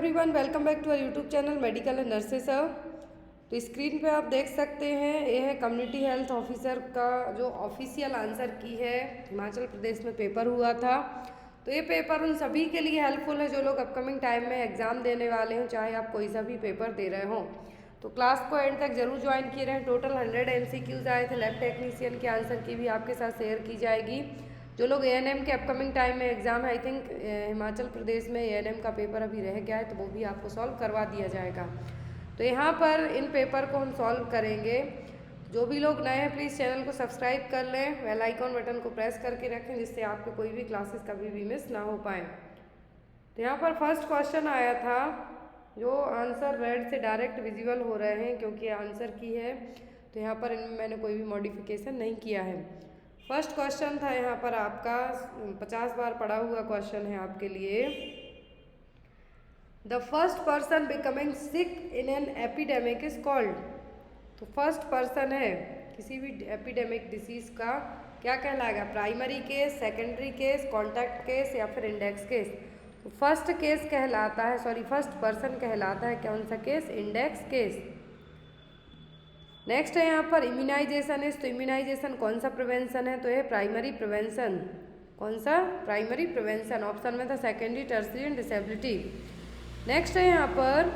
Everyone, welcome back to our YouTube channel medical and nurses. तो screen पे आप देख सकते हैं, ये है कम्युनिटी हेल्थ ऑफिसर का जो ऑफिशियल आंसर की है। हिमाचल प्रदेश में पेपर हुआ था, तो ये पेपर उन सभी के लिए हेल्पफुल है जो लोग अपकमिंग टाइम में एग्ज़ाम देने वाले हों, चाहे आप कोई सा भी पेपर दे रहे हों। तो क्लास को एंड तक जरूर ज्वाइन किए रहें। टोटल 100 MCQs आए थे। लैब टेक्नीशियन के आंसर की भी आपके साथ शेयर की जाएगी। जो लोग ANM के अपकमिंग टाइम में एग्ज़ाम है, आई थिंक हिमाचल प्रदेश में ANM का पेपर अभी रह गया है, तो वो भी आपको सॉल्व करवा दिया जाएगा। तो यहाँ पर इन पेपर को हम सॉल्व करेंगे। जो भी लोग नए हैं प्लीज़ चैनल को सब्सक्राइब कर लें, बेल आइकॉन बटन को प्रेस करके रखें जिससे आपको कोई भी क्लासेस कभी भी मिस ना हो पाए। तो यहाँ पर फर्स्ट क्वेश्चन आया था, जो आंसर रेड से डायरेक्ट विजिबल हो रहे हैं क्योंकि आंसर की है, तो यहाँ पर इनमें मैंने कोई भी मॉडिफिकेशन नहीं किया है। फर्स्ट क्वेश्चन था यहाँ पर आपका 50 बार पढ़ा हुआ क्वेश्चन है आपके लिए। The first person becoming sick in an epidemic is called. तो फर्स्ट पर्सन है किसी भी एपिडेमिक डिसीज का क्या कहलाएगा? Primary case, secondary case, contact case या फिर इंडेक्स केस। तो फर्स्ट केस कहलाता है, फर्स्ट पर्सन कहलाता है कौन सा केस? Index case. नेक्स्ट है यहाँ पर इम्यूनाइजेशन है। तो इम्यूनाइजेशन कौन सा प्रिवेंशन है? तो ये प्राइमरी प्रिवेंशन। कौन सा? Primary prevention. ऑप्शन में था secondary, tertiary and disability. Next है यहाँ पर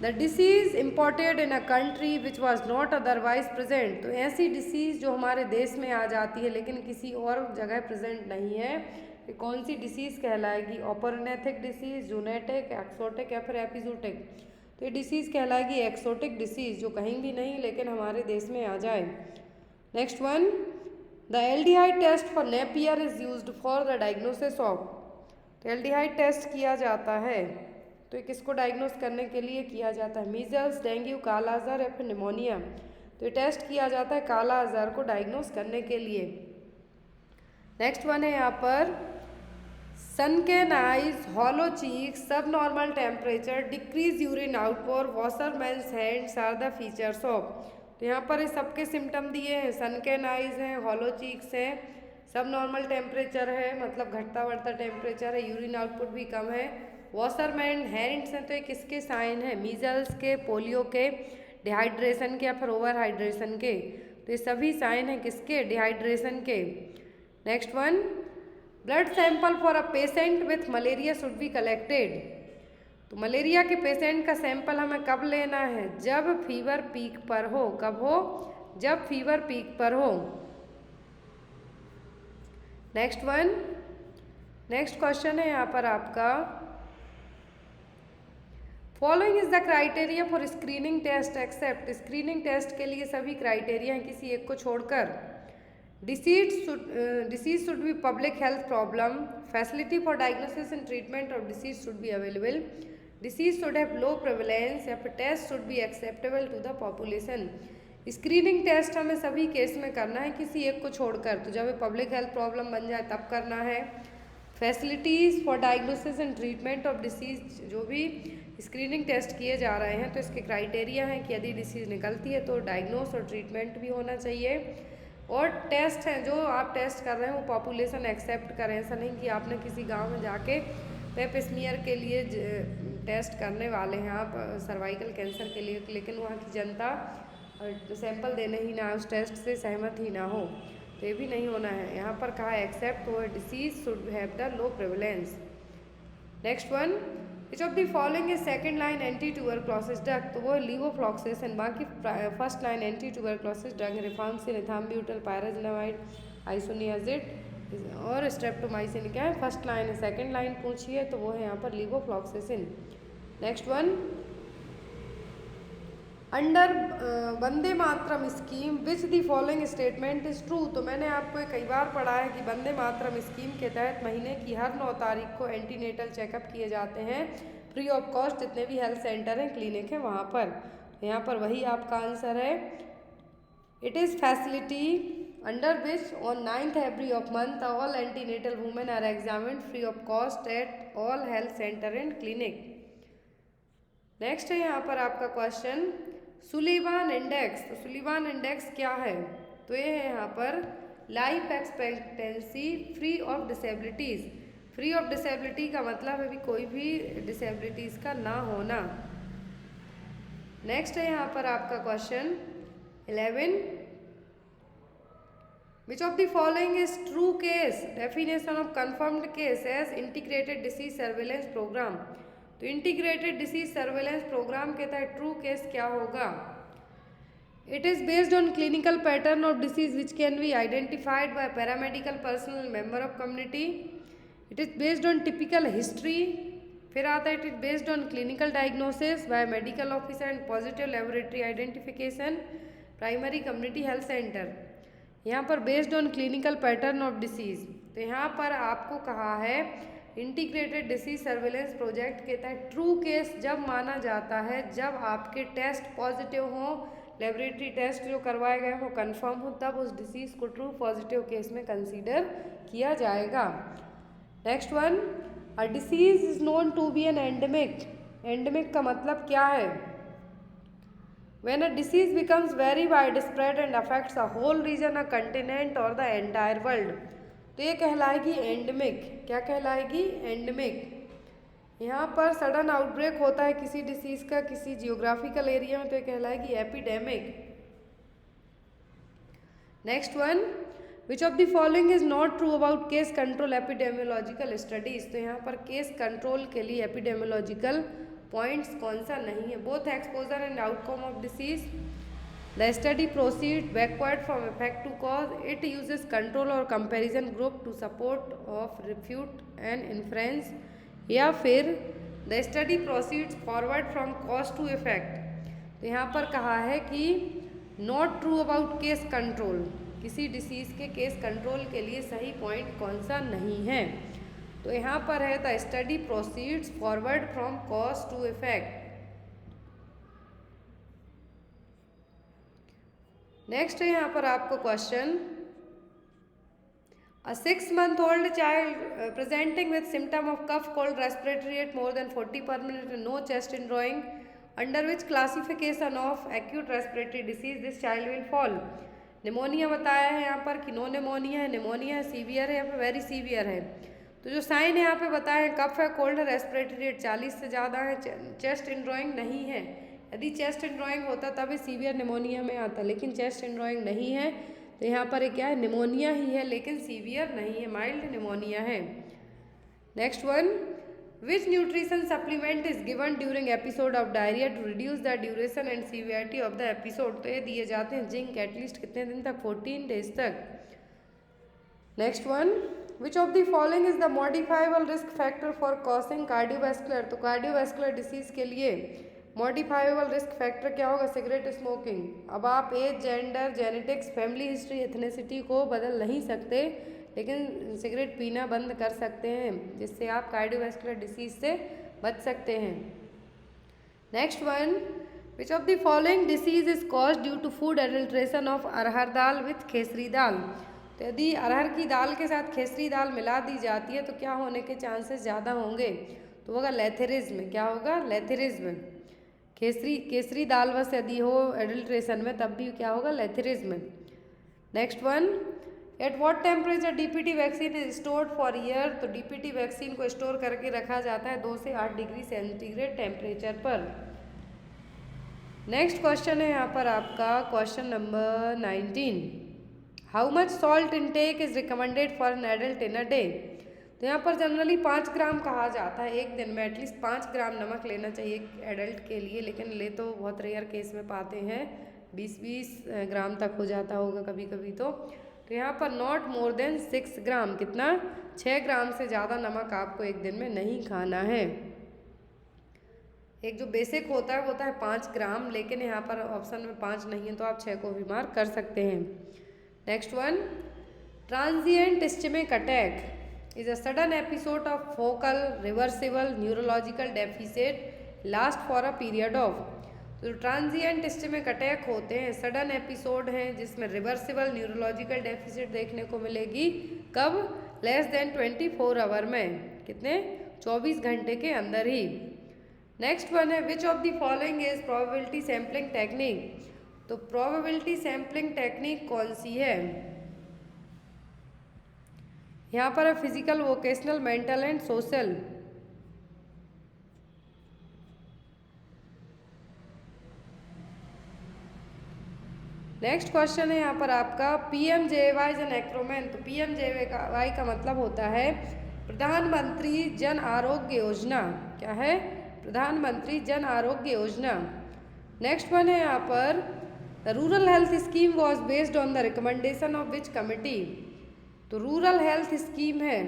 the disease imported in a country which was not otherwise present. तो ऐसी डिसीज जो हमारे देश में आ जाती है लेकिन किसी और जगह प्रेजेंट नहीं है, कि कौन सी डिसीज कहलाएगी? ऑपोर्नेथिक डिसीज, जूनेटिक, एक्सोटिक या फिर एपिजूटिक। तो ये डिसीज़ कहलाएगी एक्सोटिक डिसीज़, जो कहीं भी नहीं लेकिन हमारे देश में आ जाए। Next one, the aldehyde test for Napier is used for the diagnosis of. तो एल्डिहाइड टेस्ट किया जाता है, तो ये किसको डायग्नोस करने के लिए किया जाता है? मीजल्स, डेंगू, काला अज़हर या फिर निमोनिया। तो ये टेस्ट किया जाता है काला अज़हर को डायग्नोस करने के लिए। नेक्स्ट वन है यहाँ पर सनकेन eyes, hollow cheek, subnormal temperature, decrease urine output, washerman's hands are the features of. तो यहाँ पर इस सबके सिम्टम दिए हैं। सनकेन आइज हैं, हॉलो चीक्स हैं, सब नॉर्मल टेम्परेचर है मतलब घटता बढ़ता टेम्परेचर है, यूरिन आउटपुट भी कम है, वॉशरमैन हैंड्स हैं। तो ये किसके साइन है? मीजल्स के, पोलियो के, डिहाइड्रेशन के या फिर ओवर हाइड्रेशन के। तो ये सभी साइन हैं किसके? डिहाइड्रेशन के। Next one, blood sample for a patient with malaria should be collected. तो मलेरिया के पेशेंट का सैंपल हमें कब लेना है? जब फीवर पीक पर हो। कब हो? जब फीवर पीक पर हो। नेक्स्ट वन, नेक्स्ट क्वेश्चन है यहाँ पर आपका, following is the criteria for screening test except. Screening test के लिए सभी क्राइटेरिया हैं किसी एक को छोड़कर। disease should be public health problem, facility for diagnosis and treatment of disease should be available, disease should have low prevalence या फिर test should be acceptable to the population। Screening test हमें सभी case में करना है किसी एक को छोड़कर, तो जब पब्लिक हेल्थ प्रॉब्लम बन जाए तब करना है। Facilities for diagnosis and treatment of disease, जो भी स्क्रीनिंग टेस्ट किए जा रहे हैं तो इसके क्राइटेरिया हैं कि यदि डिसीज़ निकलती है तो डायग्नोस और ट्रीटमेंट भी होना चाहिए, और टेस्ट हैं जो आप टेस्ट कर रहे हैं वो पॉपुलेशन एक्सेप्ट करें। ऐसा नहीं कि आपने किसी गांव में जाके पेप स्मीयर के लिए टेस्ट करने वाले हैं आप सर्वाइकल कैंसर के लिए, लेकिन वहाँ की जनता सैंपल देने ही ना उस टेस्ट से सहमत ही ना हो, तो ये भी नहीं होना है। यहाँ पर कहा एक्सेप्ट वो disease should have the low prevalence. Next one, which of the following is second line anti tuberculosis drug. तो वो लीवोफ्लॉक्सिस एंड बाकी first line anti tuberculosis drug rifampicin, ethambutol, pyrazinamide, isoniazid और स्ट्रेप्टोमाइसिन क्या है? First line है। Second line पूछिए तो वो है यहाँ पर levofloxacin. Next one, under Vande Mataram scheme which the following statement is true. तो मैंने आपको कई बार पढ़ा है कि वंदे मातरम स्कीम के तहत महीने की हर 9 तारीख को एंटीनेटल चेकअप किए जाते हैं फ्री ऑफ कॉस्ट, जितने भी हेल्थ सेंटर हैं, क्लिनिक हैं वहाँ पर। तो यहाँ पर वही आपका आंसर है। It is facility under which on 9th every of month all antenatal women are examined free of cost at all health centre and clinic. Next है यहाँ पर आपका क्वेश्चन, सुलिवान इंडेक्स। तो सुलिवान इंडेक्स क्या है? तो ये है यहाँ पर life expectancy free of disabilities. Free of disability का मतलब है भी कोई भी डिसेबिलिटीज़ का ना होना। नेक्स्ट है यहाँ पर आपका question 11, which of the following is true case, definition of confirmed case as integrated disease surveillance programme. तो इंटीग्रेटेड डिसीज सर्वेलेंस प्रोग्राम के तहत ट्रू केस क्या होगा? It is based on clinical pattern of disease which can be identified by paramedical personal member of community. It is based on typical history. फिर आता है it is based on clinical diagnosis by medical officer and positive laboratory identification primary community health centre. यहाँ पर based on clinical pattern of disease. तो यहाँ पर आपको कहा है इंटीग्रेटेड डिसीज सर्वेलेंस प्रोजेक्ट के तहत ट्रू केस जब माना जाता है जब आपके टेस्ट पॉजिटिव हों, लेबोरेटरी टेस्ट जो करवाए गए हो कंफर्म हो, तब उस डिसीज़ को ट्रू पॉजिटिव केस में कंसीडर किया जाएगा। Next one, a disease is known to be an endemic. Endemic का मतलब क्या है? When a disease becomes very wide spread and affects a whole region, a continent और द एंटायर वर्ल्ड, तो ये कहलाएगी एंडेमिक। क्या कहलाएगी? एंडेमिक। यहाँ पर सडन आउटब्रेक होता है किसी डिसीज का किसी जियोग्राफिकल एरिया में, तो ये कहलाएगी epidemic. Next one, which of the following is not true about case control epidemiological studies. तो यहाँ पर केस कंट्रोल के लिए एपिडेमियोलॉजिकल पॉइंट्स कौन सा नहीं है? Both exposure and outcome of disease, the study proceed backward from effect to cause, it uses control और comparison group to support of refute and inference, या फिर the study proceeds forward from cause to effect. तो यहाँ पर कहा है कि not true about case control, किसी डिसीज़ के केस कंट्रोल के लिए सही पॉइंट कौन सा नहीं है? तो यहाँ पर है the study proceeds forward from cause to effect. Next है यहाँ पर आपको question, a 6-month-old child presenting with symptom of cough, cold, respiratory rate more than 40 per minute and no chest indrawing, under which classification of acute respiratory disease this child will fall? Pneumonia बताया है यहाँ पर कि no pneumonia है, pneumonia severe है या फिर very severe है। तो जो साइन यहाँ पे बताए हैं कफ है, कोल्ड है, रेस्पिरेटरी रेट 40 से ज़्यादा है, चेस्ट इंड्रॉइंग नहीं है। यदि चेस्ट इंड्रॉइंग होता तभी सीवियर निमोनिया में आता, लेकिन चेस्ट इंड्रॉइंग नहीं है, तो यहाँ पर क्या है? निमोनिया ही है लेकिन सीवियर नहीं है, माइल्ड निमोनिया है। Next one, which nutrition supplement is given during episode of diarrhoea to reduce the duration and severity of the episode. तो ये दिए जाते हैं जिंक, एटलीस्ट कितने दिन तक? 14 डेज तक। Next one, which of the following is the modifiable risk factor for causing cardiovascular. तो कार्डियोवैस्कुलर डिसीज के लिए मॉडिफाइबल रिस्क फैक्टर क्या होगा? Cigarette smoking. अब आप age, gender, genetics, family history, ethnicity को बदल नहीं सकते, लेकिन सिगरेट पीना बंद कर सकते हैं, जिससे आप कार्डियोवैस्कुलर डिसीज से बच सकते हैं। Next one, which of the following disease is cause due to food adulteration of arhar dal with khesari dal. तो यदि अरहर की दाल के साथ खेसरी दाल मिला दी जाती है तो क्या होने के चांसेस ज़्यादा होंगे? तो होगा लेथेरिज्म। क्या होगा? लेथेरिज्म। केसरी दाल बस यदि हो एडल्ट्रेशन में तब भी क्या होगा? Lathyrism. Next one, at what temperature DPT vaccine is stored for year. तो डीपीटी वैक्सीन को स्टोर करके रखा जाता है 2 से 8 डिग्री सेंटीग्रेड टेम्परेचर पर। नेक्स्ट क्वेश्चन है यहाँ पर आपका question number 19, how much salt intake is recommended for an adult in a day. तो यहाँ पर जनरली 5 ग्राम कहा जाता है, एक दिन में एटलीस्ट 5 ग्राम नमक लेना चाहिए एडल्ट के लिए, लेकिन ले तो बहुत रेयर केस में पाते हैं 20-20 ग्राम तक हो जाता होगा कभी कभी। तो यहाँ पर नॉट मोर देन 6 ग्राम, कितना? 6 ग्राम से ज़्यादा नमक आपको एक दिन में नहीं खाना है। एक जो बेसिक होता है वो होता है 5 ग्राम, लेकिन यहाँ पर ऑप्शन में 5 नहीं है तो आप 6 को भी मार्क कर सकते हैं। Next one, transient ischaemic attack is a sudden episode of focal reversible neurological deficit last for a period of। तो ट्रांजिएंट इस्चेमिक अटैक होते हैं, सडन एपिसोड हैं जिसमें रिवर्सिबल न्यूरोलॉजिकल डेफिसिट देखने को मिलेगी। कब? लेस देन 24 आवर में, कितने? 24 घंटे के अंदर ही। नेक्स्ट वन है, विच of the following is probability sampling technique. तो प्रोबेबिलिटी सैम्पलिंग टेक्निक कौन सी है? यहाँ पर है physical, vocational, mental and social. Next question है यहाँ पर आपका PMJY इज एन एक्रोनिम। तो PMJY का मतलब होता है प्रधानमंत्री जन आरोग्य योजना। क्या है? प्रधानमंत्री जन आरोग्य योजना। नेक्स्ट वन है यहाँ पर rural health scheme was based on the recommendation of which committee. तो रूरल हेल्थ स्कीम है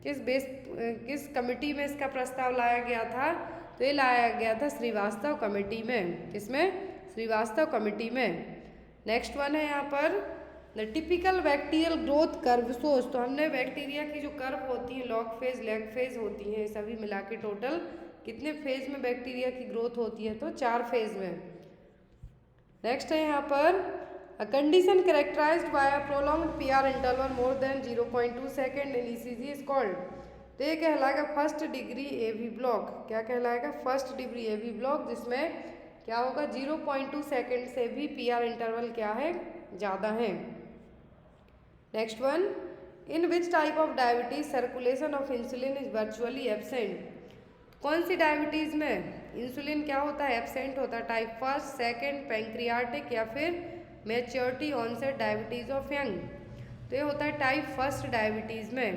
किस कमिटी में इसका प्रस्ताव लाया गया था? तो ये लाया गया था श्रीवास्तव कमेटी में। किसमें? श्रीवास्तव कमेटी में। नेक्स्ट वन है यहाँ पर the typical bacterial growth curve सोच। तो हमने बैक्टीरिया की जो कर्व होती है, लॉग फेज, लैग फेज होती हैं, सभी मिला के टोटल कितने फेज में बैक्टीरिया की ग्रोथ होती है? तो 4 फेज में। नेक्स्ट है यहाँ पर a condition characterised by a prolonged PR interval more than 0.2 second in ECG is called. तो ये कहलाएगा फर्स्ट डिग्री AV ब्लॉक। क्या कहलाएगा? फर्स्ट डिग्री AV ब्लॉक, जिसमें क्या होगा 0.2 सेकेंड से भी PR इंटरवल क्या है? ज़्यादा है। Next one in which type of diabetes circulation of insulin is virtually absent. कौन सी डायबिटीज़ में इंसुलिन क्या होता है? एब्सेंट होता है। टाइप फर्स्ट, सेकेंड, पैंक्रियाटिक या फिर maturity onset diabetes of young. तो ये होता है टाइप फर्स्ट डायबिटीज़ में।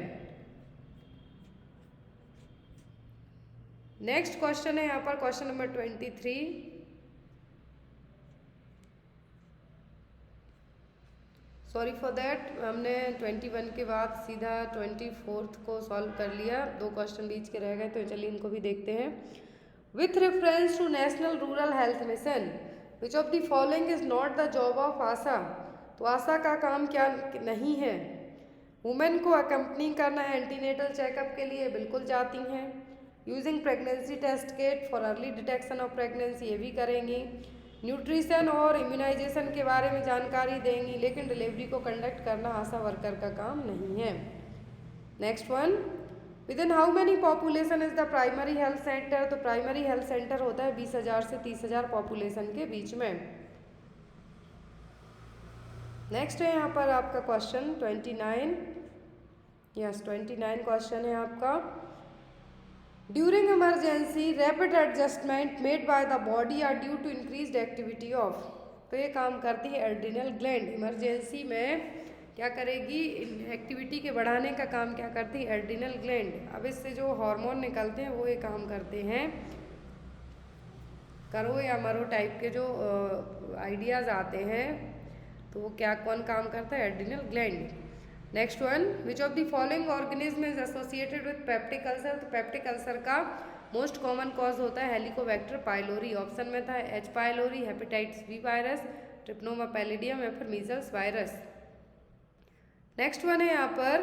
नेक्स्ट क्वेश्चन है यहाँ पर question number 23। Sorry for that, हमने 21 के बाद सीधा 24th को सॉल्व कर लिया, 2 क्वेश्चन बीच के रह गए, तो चलिए इनको भी देखते हैं। With reference to national rural health mission which of the following is not the job of ASHA. तो आशा का काम क्या नहीं है? वुमेन को अकम्पनी करना है एंटीनेटल चेकअप के लिए, बिल्कुल जाती हैं। Using pregnancy test kit for early detection of pregnancy, ये भी करेंगी। न्यूट्रिशन और इम्यूनाइजेशन के बारे में जानकारी देंगी, लेकिन डिलीवरी को कंडक्ट करना आशा वर्कर का काम नहीं है। Next one with in how many population is the primary health centre. तो प्राइमरी हेल्थ सेंटर होता है 20,000 से 30,000 पॉपुलेशन के बीच में। नेक्स्ट है यहाँ पर आपका क्वेश्चन 29। यस 29 क्वेश्चन है आपका। During emergency rapid adjustment made by the body are due to increased activity of. तो ये काम करती है एड्रिनल ग्लैंड। इमरजेंसी में क्या करेगी? एक्टिविटी के बढ़ाने का काम क्या करती है? Adrenal gland. अब इससे जो हार्मोन निकलते हैं वो ये काम करते हैं। करो या मरो टाइप के जो आइडियाज़ आते हैं, तो वो क्या कौन काम करता है? Adrenal gland. Next one which of the following organism is associated with peptic ulcer. तो पेप्टिक अल्सर का मोस्ट कॉमन कॉज होता है हेलिकोबैक्टर पाइलोरी। ऑप्शन में था H. Pylori, hepatitis B virus, treponema pallidum या फिर मीजल्स वायरस। नेक्स्ट वन है यहाँ पर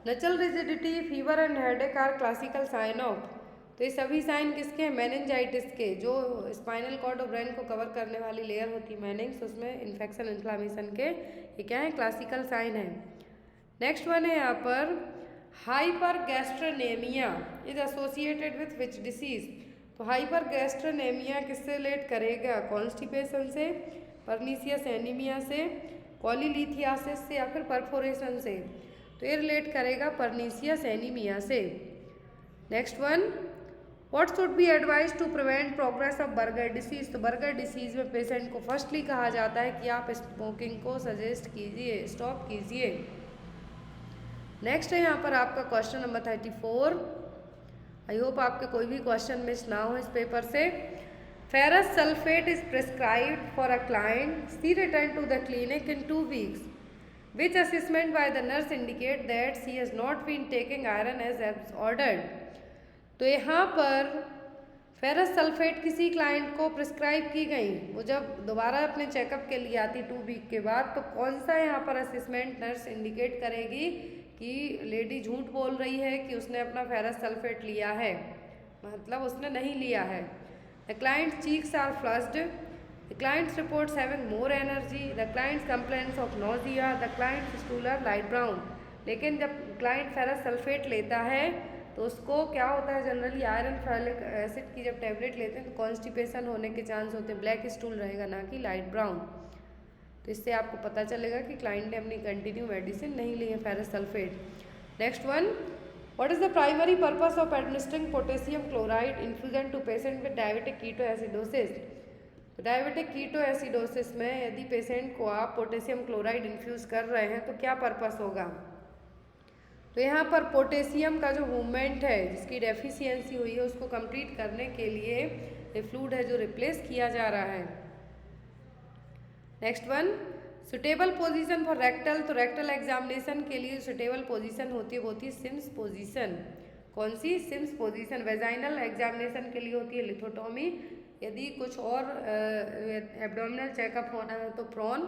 nuchal rigidity, fever and headache are classical sign of. तो ये सभी साइन किसके हैं? मेनिंजाइटिस के। जो स्पाइनल कॉर्ड और ब्रेन को कवर करने वाली लेयर होती है मेनिंग्स, उसमें इन्फेक्शन इन्फ्लामेशन के ये क्या है? क्लासिकल साइन है। नेक्स्ट वन है यहाँ पर hypergastrinaemia is associated with which disease. तो हाइपरगैस्ट्रेनेमिया किससे रिलेट करेगा? कॉन्स्टिपेशन से, परनीसियस एनीमिया से, कॉलीलिथियासिस से या फिर परफोरेशन से। तो ये रिलेट करेगा परनीसियस एनीमिया से। Next one what should be advise to prevent progress of Buerger disease. तो बर्गर डिसीज में पेशेंट को फर्स्टली कहा जाता है कि आप स्मोकिंग को सजेस्ट कीजिए, स्टॉप कीजिए। नेक्स्ट है यहाँ पर आपका क्वेश्चन नंबर 34। आई होप आपके कोई भी क्वेश्चन मिस ना हो इस पेपर से। Ferrous sulphate is prescribed for a client, she return to the clinic in 2 weeks. Which assessment by the nurse indicate that she has not been taking iron as ordered. तो यहाँ पर ferrous sulphate किसी client को prescribe की गई, वो जब दोबारा अपने चेकअप के लिए आती 2 week के बाद, तो कौन सा यहाँ पर असेसमेंट नर्स इंडिकेट करेगी कि लेडी झूठ बोल रही है कि उसने अपना फेरस सल्फेट लिया है, मतलब उसने नहीं लिया है। The client cheeks are flushed, the clients reports having more energy, the clients complaints of nausea, the clients stool are light brown. लेकिन जब क्लाइंट फेरस सल्फेट लेता है तो उसको क्या होता है? जनरली आयरन फॉलिक एसिड की जब टैबलेट लेते हैं तो कॉन्स्टिपेशन होने के चांस होते हैं, ब्लैक स्टूल रहेगा ना कि लाइट ब्राउन। तो इससे आपको पता चलेगा कि क्लाइंट ने अपनी कंटिन्यू मेडिसिन नहीं ली है ferrous sulphate. Next one, what is the primary purpose of administering potassium chloride infusion to patient with diabetic keto acidosis. Diabetic keto acidosis में यदि पेशेंट को आप पोटेशियम क्लोराइड इन्फ्यूज़ कर रहे हैं तो क्या पर्पस होगा। तो यहाँ पर पोटेशियम का जो मूवमेंट है, जिसकी डेफिशिएंसी हुई है, उसको कंप्लीट करने के लिए ये फ्लूइड है जो रिप्लेस किया जा रहा है। Next one, suitable position for rectal. तो रेक्टल एग्जामिनेशन के लिए सुटेबल पोजीशन होती है वो होती है सिम्स पोजीशन। कौन सी? Sims position. वेजाइनल एग्जामिनेशन के लिए होती है लिथोटॉमी। यदि कुछ और एब्डोमिनल चेकअप होना है तो प्रॉन।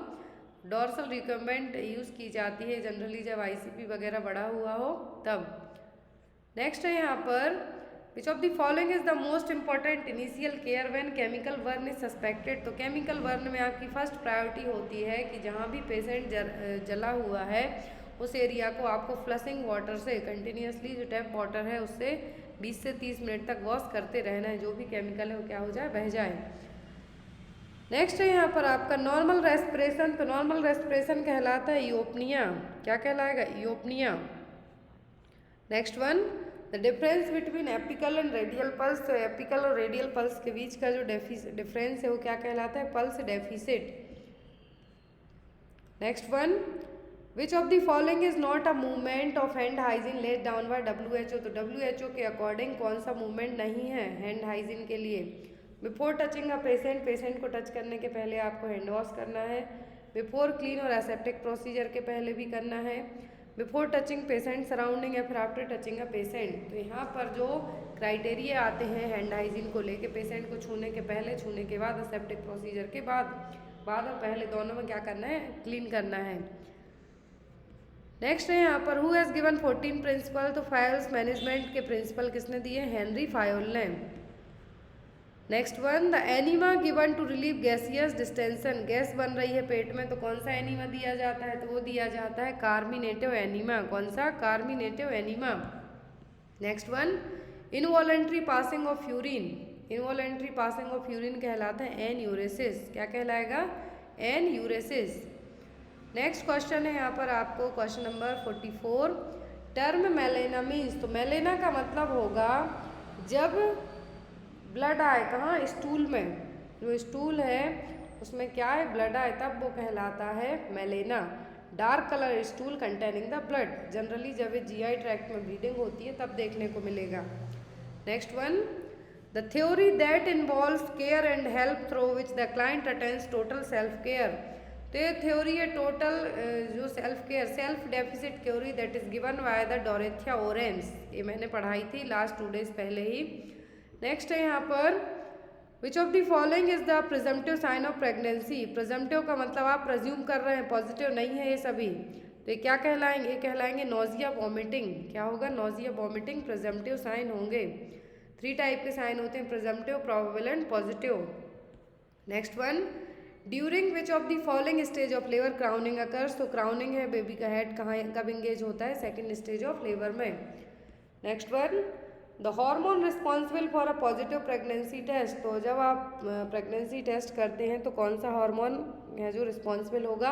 डॉर्सल रिकमेंड यूज़ की जाती है जनरली जब आईसीपी वगैरह बढ़ा हुआ हो तब। नेक्स्ट है यहाँ पर, which of the following is the most important initial care when chemical burn is suspected. तो केमिकल बर्न में आपकी फर्स्ट प्रायोरिटी होती है कि जहाँ भी पेशेंट जला हुआ है उस एरिया को आपको फ्लशिंग वाटर से कंटिन्यूसली, जो टैप वाटर है उससे 20 से 30 मिनट तक वॉश करते रहना है, जो भी केमिकल है वो क्या हो जाए, बह जाए। नेक्स्ट है यहाँ पर आपका नॉर्मल रेस्पिरेशन। तो नॉर्मल रेस्पिरेशन कहलाता है यूओपनिया। क्या कहलाएगा? Eupnoea. Next one, the difference between apical and radial pulse. तो एपिकल और रेडियल पल्स के बीच का जो डिफरेंस है वो क्या कहलाता है? Pulse deficit. Next one, which of the following is not a movement of hand hygiene let down by WHO। तो WHO के अकॉर्डिंग कौन सा मूवमेंट नहीं है हैंड हाइजीन के लिए? Before touching a patient, patient को टच करने के पहले आपको हैंड वॉश करना है। बिफोर क्लीन और एसेप्टिक प्रोसीजर के पहले भी करना है। बिफोर टचिंग पेशेंट सराउंडिंग या फिर आफ्टर टचिंग अ पेशेंट। तो यहाँ पर जो क्राइटेरिया आते हैं हैंड हाइजीन को लेके, पेशेंट को छूने के पहले, छूने के बाद, एसेप्टिक प्रोसीजर के बाद और पहले दोनों में क्या करना है? क्लीन करना है। नेक्स्ट है यहाँ पर, हु हैज़ गिवन 14 प्रिंसिपल। तो फायल्स मैनेजमेंट के प्रिंसिपल किसने दिए? हेनरी फायोल ने। Next one, the enema given to relieve gaseous distension. Gas बन रही है पेट में तो कौन सा एनीमा दिया जाता है? तो वो दिया जाता है कार्मिनेटिव एनीमा। कौन सा? Carminative enema. Next one, involuntary passing of urine. Involuntary passing of urine कहलाता है एन्यूरेसिस। क्या कहलाएगा? एन्यूरेसिस। नेक्स्ट क्वेश्चन है यहाँ पर आपको question number 44, term melaena means. तो मेलेना का मतलब होगा जब ब्लड आए, कहाँ? स्टूल में। जो स्टूल है उसमें क्या है? ब्लड आए, तब वो कहलाता है melena. Dark colour stool containing the blood. Generally जब GI ट्रैक्ट में ब्लीडिंग होती है तब देखने को मिलेगा। Next one, the theory that involves care and help through which the client attends total self care. तो ये थ्योरी है टोटल जो self care, self deficit theory that is given by the Dorothea Orem's. ये मैंने पढ़ाई थी last 2 days पहले ही। Next है यहाँ पर, which of the following is the presumptive sign of pregnancy. Presumptive का मतलब आप प्रज्यूम कर रहे हैं, पॉजिटिव नहीं है ये सभी, तो ये क्या कहलाएंगे? ये कहलाएंगे नोजिया वॉमिटिंग। क्या होगा? नोजिया वॉमिटिंग प्रिजम्पटिव साइन होंगे। 3 टाइप के साइन होते हैं, presumptive, probable and positive. Next one, during which of the following stage of labour crowning occurs. तो क्राउनिंग है बेबी का हेड कहाँ कब इंगेज होता है? सेकेंड स्टेज ऑफ लेबर में। Next one, the hormone responsible for a positive pregnancy test. तो जब आप प्रेगनेंसी टेस्ट करते हैं तो कौन सा हार्मोन है जो रिस्पॉन्सिबल होगा?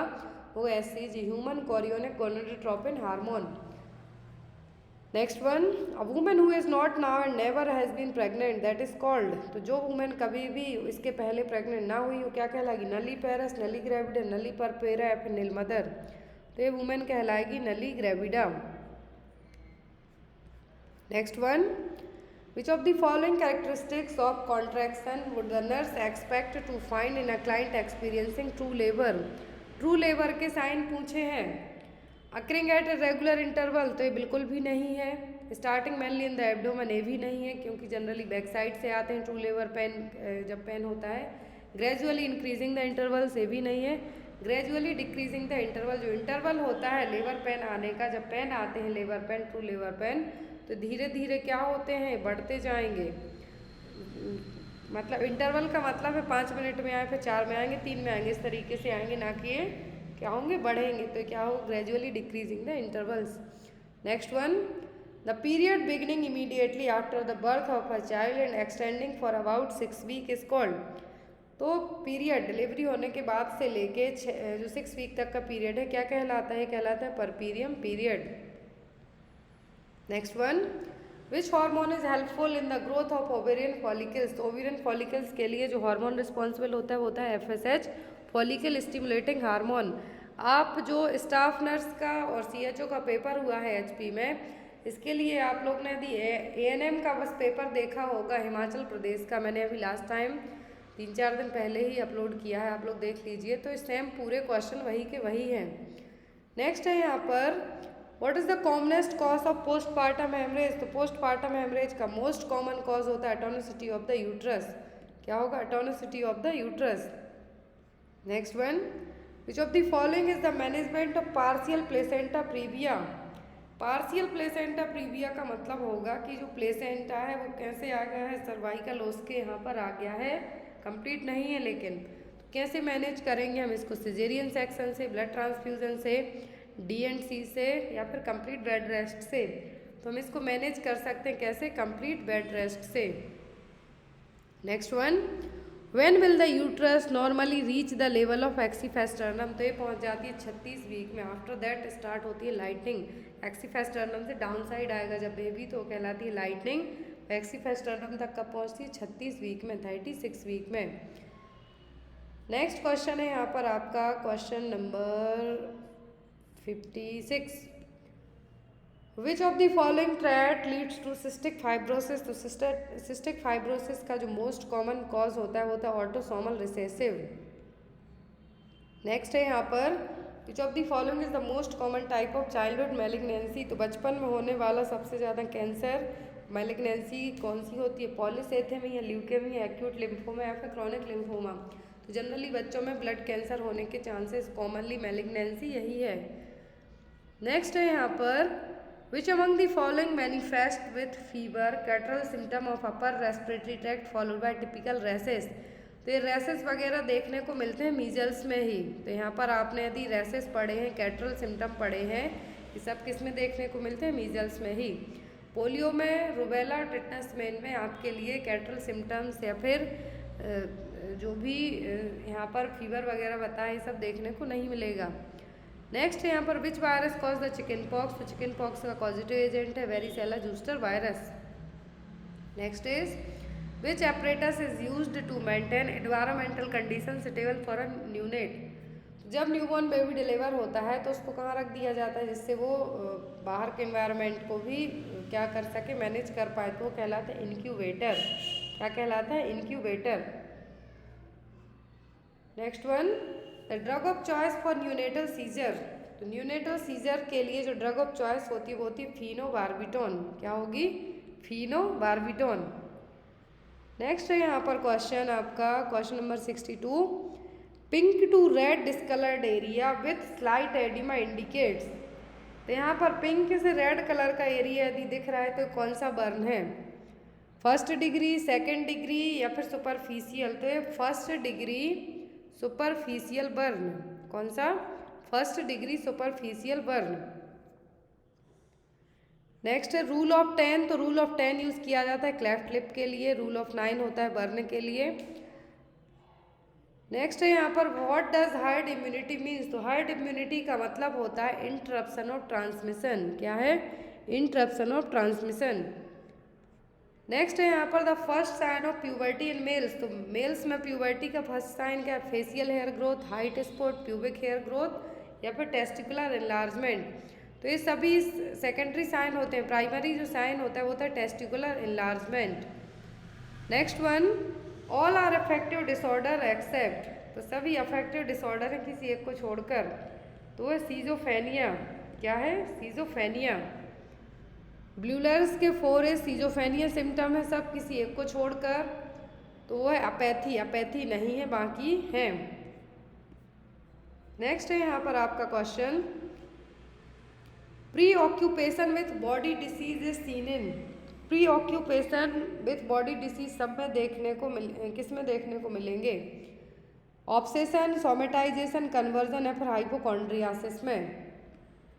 वो HCG, human chorionic gonadotropin hormone. Next one, a women who is not now and never has been pregnant that is called. तो जो वुमेन कभी भी इसके पहले प्रेग्नेंट ना हुई वो क्या कहलाएगी? नली पेरस, नली ग्रेविडा, नली परपेरा या फिर नील मदर। तो ये वुमेन कहलाएगी nulligravida. Next one, which of the following characteristics of contraction would the nurse expect to find in a client experiencing true labour. True labour के साइन पूछे हैं। Occurring at a regular interval, तो ये बिल्कुल भी नहीं है। Starting mainly in the abdomen, ये भी नहीं है क्योंकि जनरली बैक साइड से आते हैं ट्रू लेबर पेन जब पेन होता है। ग्रेजुअली इंक्रीजिंग द इंटरवल्स, ये भी नहीं है। ग्रेजुअली डिक्रीजिंग द इंटरवल, जो इंटरवल होता है लेबर पेन आने का, जब पेन आते हैं labour pain, true labour pain, तो धीरे धीरे क्या होते हैं? बढ़ते जाएंगे। मतलब इंटरवल का मतलब है 5 मिनट में आए, फिर 4 में आएंगे, 3 में आएंगे, इस तरीके से आएंगे, ना कि ये क्या होंगे? बढ़ेंगे। तो क्या हो? Gradually decreasing the intervals. Next one, the period beginning immediately after the birth of a child and extending for about 6 week is called. तो पीरियड डिलीवरी होने के बाद से लेके जो 6 वीक तक का पीरियड है क्या कहलाता है? कहलाता है puerperium period. Next one, which hormone is helpful in the growth of ovarian follicles. तो ओवेरियन फॉलिकल्स के लिए जो हार्मोन रिस्पॉन्सिबल होता है वो होता है FSH, फॉलिकल स्टिमुलेटिंग हार्मोन। आप जो स्टाफ नर्स का और CHO का पेपर हुआ है HP में, इसके लिए आप लोग ने यदि ANM का बस पेपर देखा होगा हिमाचल प्रदेश का, मैंने अभी लास्ट टाइम 3-4 दिन पहले ही अपलोड किया है, आप लोग देख लीजिए, तो सेम पूरे क्वेश्चन वही के वही हैं। नेक्स्ट है यहाँ पर, what is the commonest cause of postpartum haemorrhage. तो पोस्टपार्टम हेमरेज का मोस्ट कॉमन कॉज होता है एटोनिसिटी ऑफ द यूट्रस। क्या होगा? Atonicity of the uterus. Next one, which of the following is the management of partial placenta praevia. Partial placenta praevia का मतलब होगा कि जो प्लेसेंटा है वो कैसे आ गया है, सर्वाइकल ओस के यहाँ पर आ गया है, कंप्लीट नहीं है लेकिन, तो कैसे मैनेज करेंगे हम इसको? सिजेरियन सेक्शन से, ब्लड ट्रांसफ्यूजन से, D&C से, या फिर कंप्लीट बेड रेस्ट से। तो हम इसको मैनेज कर सकते हैं कैसे? कंप्लीट बेड रेस्ट से। Next one, when will the uterus normally reach the level of xiphisternum. तो ये पहुंच जाती है 36 वीक में। आफ्टर दैट स्टार्ट होती है लाइटनिंग। एक्सीफेस्टर्नम से डाउन साइड आएगा जब बेबी, तो कहलाती है लाइटनिंग। एक्सीफेस्टर्नम तक कब पहुंचती है? 36 वीक में, 36 वीक में। नेक्स्ट क्वेश्चन है यहाँ पर आपका question number 56, which of the following triad leads to cystic fibrosis. तो सिस्टिक फाइब्रोसिस का जो मोस्ट कॉमन कॉज होता है वो होता है ऑटोसोमल रिसेसिव। नेक्स्ट है यहाँ पर, which of the following is the most common type of childhood malignancy. तो बचपन में होने वाला सबसे ज़्यादा कैंसर मैलिग्नेंसी कौन सी होती है? पॉलीसेथेमिया, ल्यूकेमिया, एक्यूट लिम्फोमा या फिर क्रॉनिक लिम्फोमा। तो जनरली बच्चों में ब्लड कैंसर होने के चांसेस कॉमनली मैलिग्नेंसी यही है। नेक्स्ट है यहाँ पर, which among the following manifest with fever, catarrhal symptom of upper respiratory tract followed by typical rashes. तो ये रैसेस वगैरह देखने को मिलते हैं मीजल्स में ही। तो यहाँ पर आपने यदि रैसेस पढ़े हैं, कैटरल सिम्टम पढ़े हैं, ये सब किस में देखने को मिलते हैं? मीजल्स में ही। पोलियो में, रुबेला, टिटनस में आपके लिए कैटरल सिम्टम्स या फिर जो भी यहाँ पर फीवर वगैरह बताए, ये सब देखने को नहीं मिलेगा। नेक्स्ट है यहाँ पर, which virus cause the chicken pox. तो चिकन पॉक्स का पॉजिटिव एजेंट है varicella zoster virus. Next is, which apparatus is used to maintain environmental condition suitable for a neonate. जब न्यूबॉर्न बेबी डिलीवर होता है तो उसको कहाँ रख दिया जाता है जिससे वो बाहर के एनवायरनमेंट को भी क्या कर सके, मैनेज कर पाए, तो वो कहलाता है इनक्यूबेटर। क्या कहलाता है? Incubator. Next one, the drug of choice for neonatal seizure. तो न्यूनेटल सीजर के लिए जो ड्रग ऑफ चॉइस होती है वो होती है फिनोबार्बिटोन। क्या होगी? फिनोबार्बिटोन। नेक्स्ट है यहाँ पर क्वेश्चन आपका question number 62, pink to red discoloured area with slight oedema indicates. तो यहाँ पर पिंक से रेड कलर का एरिया यदि दिख रहा है तो कौन सा बर्न है? फर्स्ट डिग्री, सेकेंड डिग्री या फिर सुपरफिशियल। तो ये फर्स्ट डिग्री सुपरफिशियल बर्न। कौन सा? First degree superficial burn. Next है रूल ऑफ 10। तो रूल ऑफ 10 यूज किया जाता है क्लेफ्ट लिप के लिए। रूल ऑफ 9 होता है बर्न के लिए। नेक्स्ट है यहाँ पर, what does herd immunity means. तो हर्ड इम्यूनिटी का मतलब होता है इंटरप्शन ऑफ ट्रांसमिशन। क्या है? Interruption of transmission. नेक्स्ट है यहाँ पर, the first sign of puberty in males. तो मेल्स में प्यूबर्टी का फर्स्ट साइन क्या है? Facial hair growth, height spot, pubic hair growth या फिर टेस्टिकुलर एनलार्जमेंट। तो ये सभी सेकेंडरी साइन होते हैं। प्राइमरी जो साइन होता है वो होता है testicular enlargement. Next one, all are affective disorder except. तो सभी अफेक्टिव डिसऑर्डर है किसी एक को छोड़कर। तो वो सीजोफेनिया। क्या है? सीजोफेनिया। ब्लूलर्स के 4 सीजोफेनिया सिम्टम है सब किसी एक को छोड़कर। तो वो है अपैथी। अपैथी नहीं है, बाकी है। नेक्स्ट है यहाँ पर आपका question, pre occupation with body disease is seen in. Pre occupation with body disease सब में देखने को किस में देखने को मिलेंगे? ऑब्सेशन, सोमेटाइजेशन, कन्वर्जन या फिर हाइपोकॉन्ड्रियासिस में।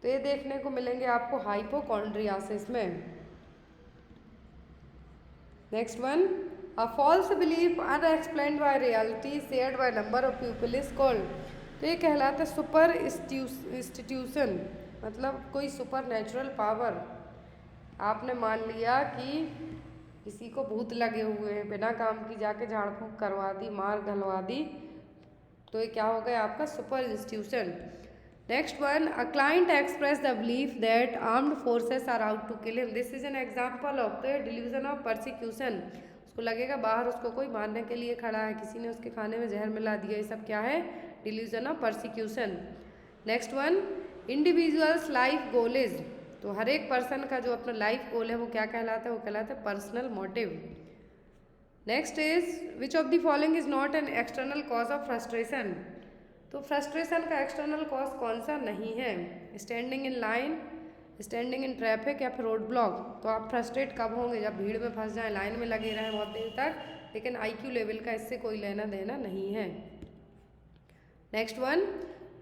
तो ये देखने को मिलेंगे आपको हाइपोकॉन्ड्रियासिस में। Next one, a false belief unexplained by reality shared by number of people is called. तो ये कहलाता है सुपर इंस्टीट्यूशन, मतलब कोई सुपर नेचुरल पावर। आपने मान लिया कि किसी को भूत लगे हुए हैं, बिना काम की जाके झाड़ फूँक करवा दी, मार घलवा दी, तो ये क्या हो गया आपका super institution. Next one, a client express the belief that armed forces are out to kill him, this is an example of the delusion of persecution. उसको लगेगा बाहर उसको कोई मारने के लिए खड़ा है, किसी ने उसके खाने में जहर मिला दिया, ये सब क्या है, delusion of persecution. Next one, individuals life goal is, तो हर एक पर्सन का जो अपना लाइफ गोल है वो क्या कहलाता है, वो कहलाता है personal motive. Next is which of the following is not an external cause of frustration, तो फ्रस्ट्रेशन का एक्सटर्नल कॉज कौन सा नहीं है, standing in line, standing in traffic या फिर रोड ब्लॉक। तो आप फ्रस्ट्रेट कब होंगे, जब भीड़ में फंस जाएं, लाइन में लगे रहें बहुत देर तक, लेकिन आईक्यू लेवल का इससे कोई लेना देना नहीं है। Next one,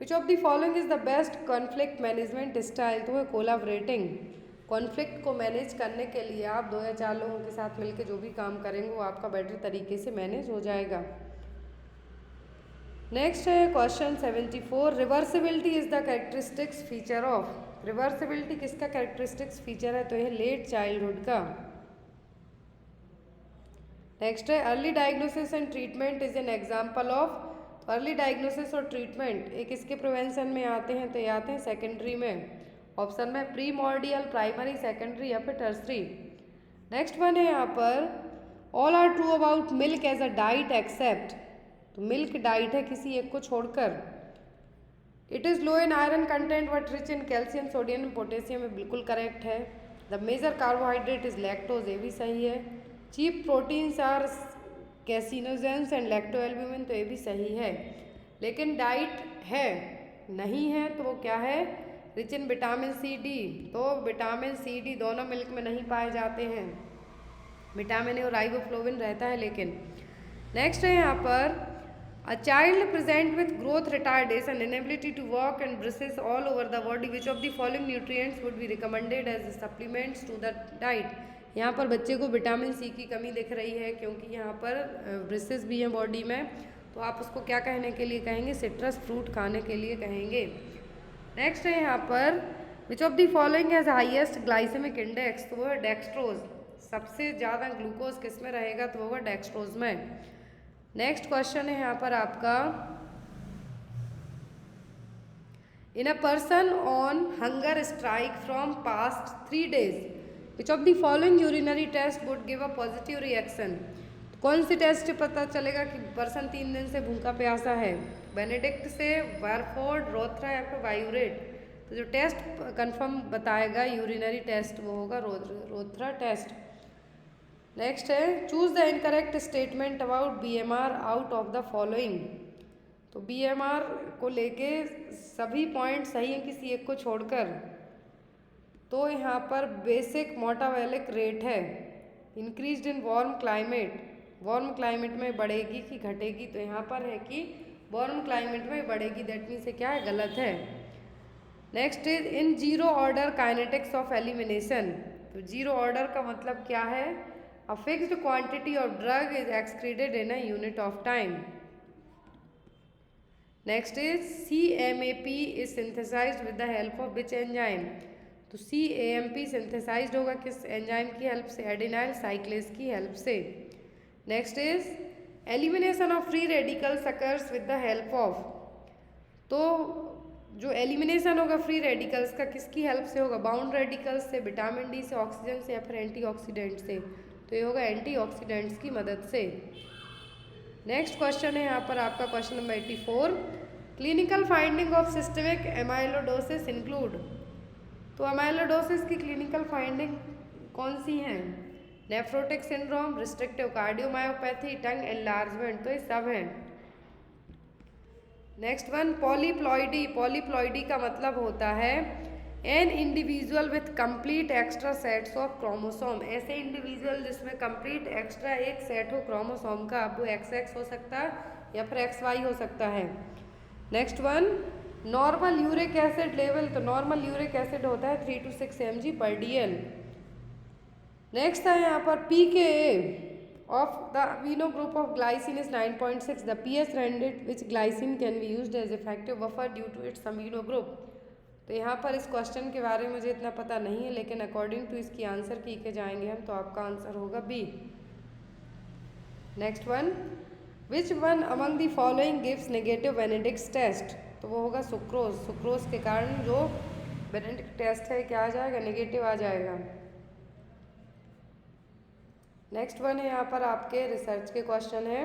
which of the following is the best conflict management style, तो है कोलाबरेटिंग। कॉन्फ्लिक्ट को मैनेज करने के लिए आप 2 या 4 लोगों के साथ मिलकर जो भी काम करेंगे वो आपका बेटर तरीके से मैनेज हो जाएगा। नेक्स्ट है question 74, reversibility is the characteristics feature of, reversibility किसका कैरेक्टरिस्टिक्स फीचर है, तो यह लेट चाइल्डहुड का। नेक्स्ट है early diagnosis and treatment is an example of, तो अर्ली डायग्नोसिस और ट्रीटमेंट एक किसके प्रिवेंशन में आते हैं, तो ये आते हैं सेकेंडरी में, ऑप्शन में प्रीमॉर्डियल, प्राइमरी, सेकेंडरी या फिर टर्सरी। नेक्स्ट वन है यहाँ पर, all are true about milk as a diet except, तो मिल्क डाइट है किसी एक को छोड़कर। It is low in iron content but rich in calcium, sodium, potassium, में बिल्कुल करेक्ट है। The major carbohydrate is lactose, ये भी सही है। Chief proteins are caseinogens and lactalbumin, तो ये भी सही है। लेकिन डाइट है नहीं है तो वो क्या है, rich in vitamin C D, तो विटामिन सी डी दोनों मिल्क में नहीं पाए जाते हैं, विटामिन ए और राइबोफ्लोविन रहता है लेकिन। नेक्स्ट है यहाँ पर, a child present with growth retardation, inability to walk and bruises all over the body, which of the following nutrients would be recommended as supplements to the diet. यहाँ पर बच्चे को विटामिन सी की कमी दिख रही है क्योंकि यहाँ पर ब्रिसेस भी हैं बॉडी में, तो आप उसको क्या कहने के लिए कहेंगे, सिट्रस फ्रूट खाने के लिए कहेंगे। नेक्स्ट है यहाँ पर, which of the following has highest glycaemic index, तो वो है डेक्सट्रोज, सबसे ज़्यादा ग्लूकोज किस में रहेगा, तो वो होगा डेक्सट्रोज में। नेक्स्ट क्वेश्चन है यहाँ पर आपका, in a person on hunger strike from past 3 days, which of the following urinary test would give a positive reaction, कौन सी टेस्ट से पता चलेगा कि पर्सन 3 दिन से भूखा प्यासा है, बेनेडिक्ट से, वारफोर्ड, रोथरा या फिर वायूरेट। तो जो टेस्ट कंफर्म बताएगा यूरिनरी टेस्ट वो होगा रोथरा टेस्ट। नेक्स्ट है, choose the incorrect statement about BMR out of the following, तो बीएमआर को लेके सभी पॉइंट सही हैं किसी एक को छोड़कर। तो यहाँ पर बेसिक मोटावेलिक रेट है, increased in warm climate, warm climate में बढ़ेगी कि घटेगी, तो यहाँ पर है कि वार्म क्लाइमेट में बढ़ेगी, दैट मीन्स से क्या है, गलत है। Next is in zero order kinetics of elimination, तो जीरो ऑर्डर का मतलब क्या है, a fixed quantity of drug is excreted in a unit of time. Next is CMAP is synthesised with the help of which enzyme, तो CAMP synthesised होगा किस enzyme की help से, एडिनाइल साइक्लेज की हेल्प से। Next is elimination of free radicals occurs with the help of, तो जो elimination होगा फ्री रेडिकल्स का किसकी हेल्प से होगा, बाउंड रेडिकल्स से, विटामिन डी से, ऑक्सीजन से या फिर एंटीऑक्सीडेंट से, तो ये होगा एंटीऑक्सीडेंट्स की मदद से। नेक्स्ट क्वेश्चन है यहाँ पर आपका question number 84, clinical finding of systemic amyloidosis include, तो एमाइलोडोसिस की क्लिनिकल फाइंडिंग कौन सी हैं, nephrotic syndrome, restrictive cardiomyopathy, tongue enlargement, तो ये सब हैं। नेक्स्ट वन, पॉलीप्लॉइडी, पॉलीप्लॉइडी का मतलब होता है an individual with complete extra sets of chromosome, ऐसे इंडिविजुअल जिसमें कंप्लीट एक्स्ट्रा एक सेट हो क्रोमोसोम का, अब वो XX हो सकता है या फिर XY हो सकता है। Next one, normal uric acid level, तो नॉर्मल यूरिक एसिड होता है 3 to 6 mg/dl। नेक्स्ट है यहाँ पर pKa of the amino group of glycine is 9.6, the pH rendered which glycine can be used as effective buffer due to its amino group, तो यहाँ पर इस क्वेश्चन के बारे में मुझे इतना पता नहीं है, लेकिन अकॉर्डिंग टू इसकी आंसर की के जाएंगे हम, तो आपका आंसर होगा B. Next one, which one among the following gives negative Benedict test, तो वो होगा सुक्रोज। सुक्रोज के कारण जो बेनेडिक्ट टेस्ट है क्या आ जाएगा, नेगेटिव आ जाएगा। नेक्स्ट वन है यहाँ पर आपके रिसर्च के क्वेश्चन है।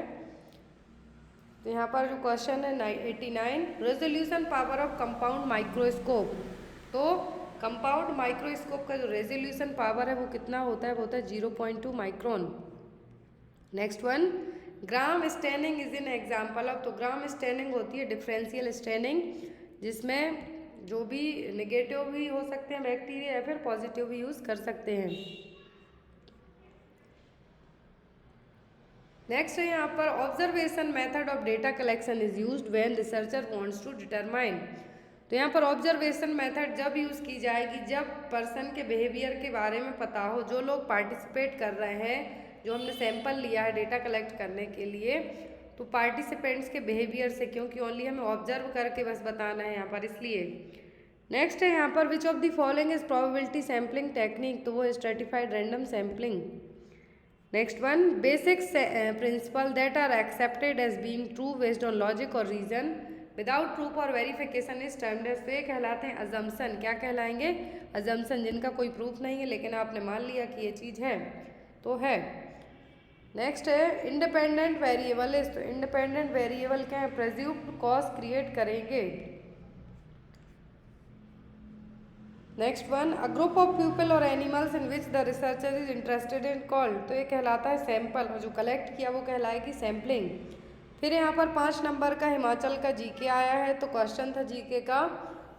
तो यहाँ पर जो क्वेश्चन है 89, resolution power of compound microscope. तो कंपाउंड माइक्रोस्कोप का जो रेजोल्यूशन पावर है वो कितना होता है, वो होता है 0.2 micron. Next one, gram staining is in example of, तो ग्राम स्टेनिंग होती है डिफरेंशियल स्टेनिंग, जिसमें जो भी नेगेटिव भी हो सकते हैं बैक्टीरिया या फिर पॉजिटिव भी यूज कर सकते हैं। नेक्स्ट है यहाँ पर observation method of data collection is used when researcher wants to determine. तो यहाँ पर ऑब्जर्वेशन मेथड जब यूज़ की जाएगी जब पर्सन के बिहेवियर के बारे में पता हो, जो लोग पार्टिसिपेट कर रहे हैं, जो हमने सैंपल लिया है डेटा कलेक्ट करने के लिए, तो पार्टिसिपेंट्स के बिहेवियर से, क्योंकि ओनली हमें ऑब्जर्व करके बस बताना है यहाँ पर, इसलिए। नेक्स्ट है यहाँ पर which of the following is probability sampling technique, तो वो stratified random sampling. Next one, basic principle that are accepted as being true based on logic और रीजन विदाउट प्रूफ और वेरिफिकेशन इज टर्म्ड एज, तो ये कहलाते हैं assumption. क्या कहलाएंगे, अजम्पशन, जिनका कोई प्रूफ नहीं है लेकिन आपने मान लिया कि ये चीज़ है तो है। नेक्स्ट है इंडिपेंडेंट वेरिएबल इज, तो इंडिपेंडेंट वेरिएबल क्या है, प्रेज्यूम्ड कॉज क्रिएट करेंगे। Next one, a group of people और animals in which the researcher is interested in called, तो ये कहलाता है सैंपल, और जो कलेक्ट किया वो कहलाएगी सैम्पलिंग। फिर यहाँ पर 5 नंबर का हिमाचल का जीके आया है। तो क्वेश्चन था जीके का,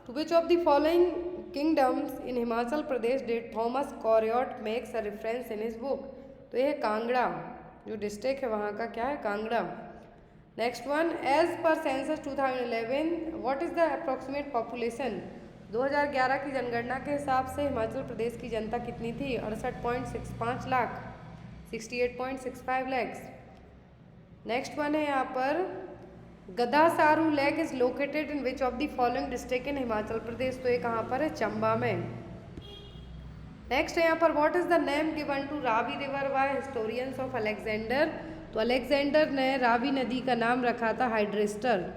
to which of the following kingdoms in Himachal Pradesh did Thomas Coryat makes a reference in his book, तो ये कांगड़ा, जो डिस्ट्रिक्ट है वहाँ का क्या है, Kangra. Next one, as per census 2011 what is the approximate population, 2011 की जनगणना के हिसाब से हिमाचल प्रदेश की जनता कितनी थी, 68.65 लाख, 68.65 लैक्स। नेक्स्ट वन है यहाँ पर Gadasaru lake is located in which of the following district in Himachal Pradesh, तो ये कहाँ पर है, चंबा में। नेक्स्ट है यहाँ पर what is the name given to Ravi river by historians of Alexander, तो अलेक्जेंडर ने रावी नदी का नाम रखा था हाइड्रेस्टर।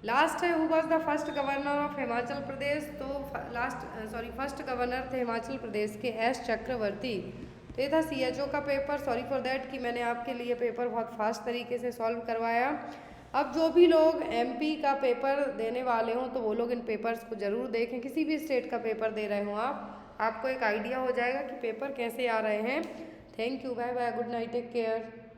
लास्ट है who was the first governor of Himachal Pradesh, तो फर्स्ट गवर्नर थे हिमाचल प्रदेश के एस चक्रवर्ती। तो ये था CHO का पेपर। सॉरी फॉर दैट कि मैंने आपके लिए पेपर बहुत फास्ट तरीके से सॉल्व करवाया। अब जो भी लोग MP का पेपर देने वाले हों तो वो लोग इन पेपर्स को ज़रूर देखें। किसी भी स्टेट का पेपर दे रहे हों आपको एक आइडिया हो जाएगा कि पेपर कैसे आ रहे हैं। Thank you, bye bye, good night, take care.